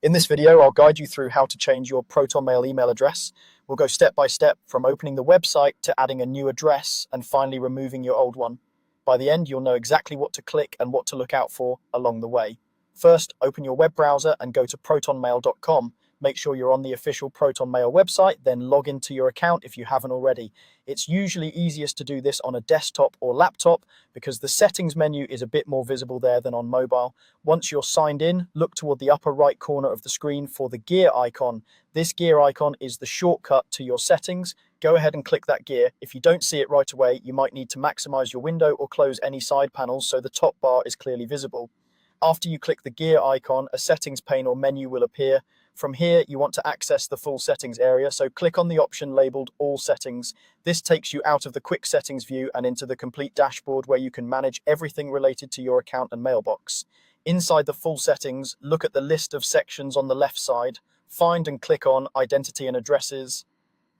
In this video, I'll guide you through how to change your Protonmail email address. We'll go step by step from opening the website to adding a new address and finally removing your old one. By the end, you'll know exactly what to click and what to look out for along the way. First, open your web browser and go to protonmail.com. Make sure you're on the official Protonmail website, then log into your account if you haven't already. It's usually easiest to do this on a desktop or laptop because the settings menu is a bit more visible there than on mobile. Once you're signed in, look toward the upper right corner of the screen for the gear icon. This gear icon is the shortcut to your settings. Go ahead and click that gear. If you don't see it right away, you might need to maximize your window or close any side panels so the top bar is clearly visible. After you click the gear icon, a settings pane or menu will appear. From here, you want to access the full settings area, so click on the option labeled All Settings. This takes you out of the quick settings view and into the complete dashboard where you can manage everything related to your account and mailbox. Inside the full settings, look at the list of sections on the left side. Find and click on Identity and Addresses.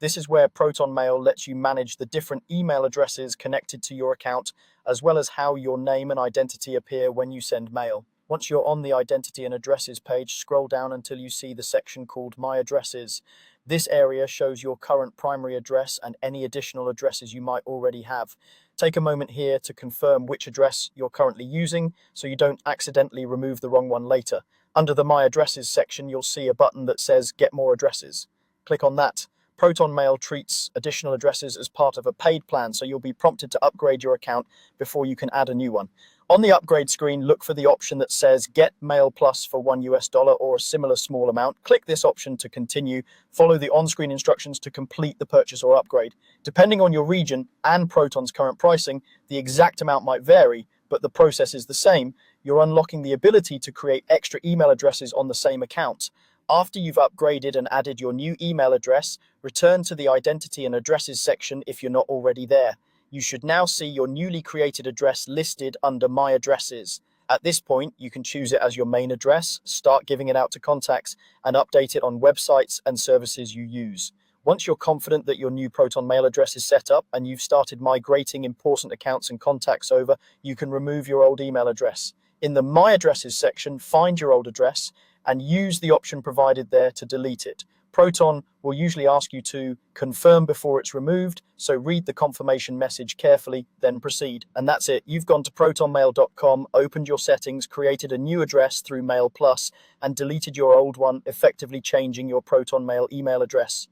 This is where Protonmail lets you manage the different email addresses connected to your account, as well as how your name and identity appear when you send mail. Once you're on the Identity and Addresses page, scroll down until you see the section called My Addresses. This area shows your current primary address and any additional addresses you might already have. Take a moment here to confirm which address you're currently using so you don't accidentally remove the wrong one later. Under the My Addresses section, you'll see a button that says Get More Addresses. Click on that. Protonmail treats additional addresses as part of a paid plan, so you'll be prompted to upgrade your account before you can add a new one. On the upgrade screen, look for the option that says Get Mail Plus for $1 or a similar small amount. Click this option to continue. Follow the on-screen instructions to complete the purchase or upgrade. Depending on your region and Proton's current pricing, the exact amount might vary, but the process is the same. You're unlocking the ability to create extra email addresses on the same account. After you've upgraded and added your new email address, return to the Identity and Addresses section if you're not already there. You should now see your newly created address listed under My Addresses. At this point, you can choose it as your main address, start giving it out to contacts, and update it on websites and services you use. Once you're confident that your new Protonmail address is set up and you've started migrating important accounts and contacts over, you can remove your old email address. In the My Addresses section, find your old address and use the option provided there to delete it. Proton will usually ask you to confirm before it's removed, so read the confirmation message carefully, then proceed. And that's it. You've gone to protonmail.com, opened your settings, created a new address through Mail Plus, and deleted your old one, effectively changing your Protonmail email address.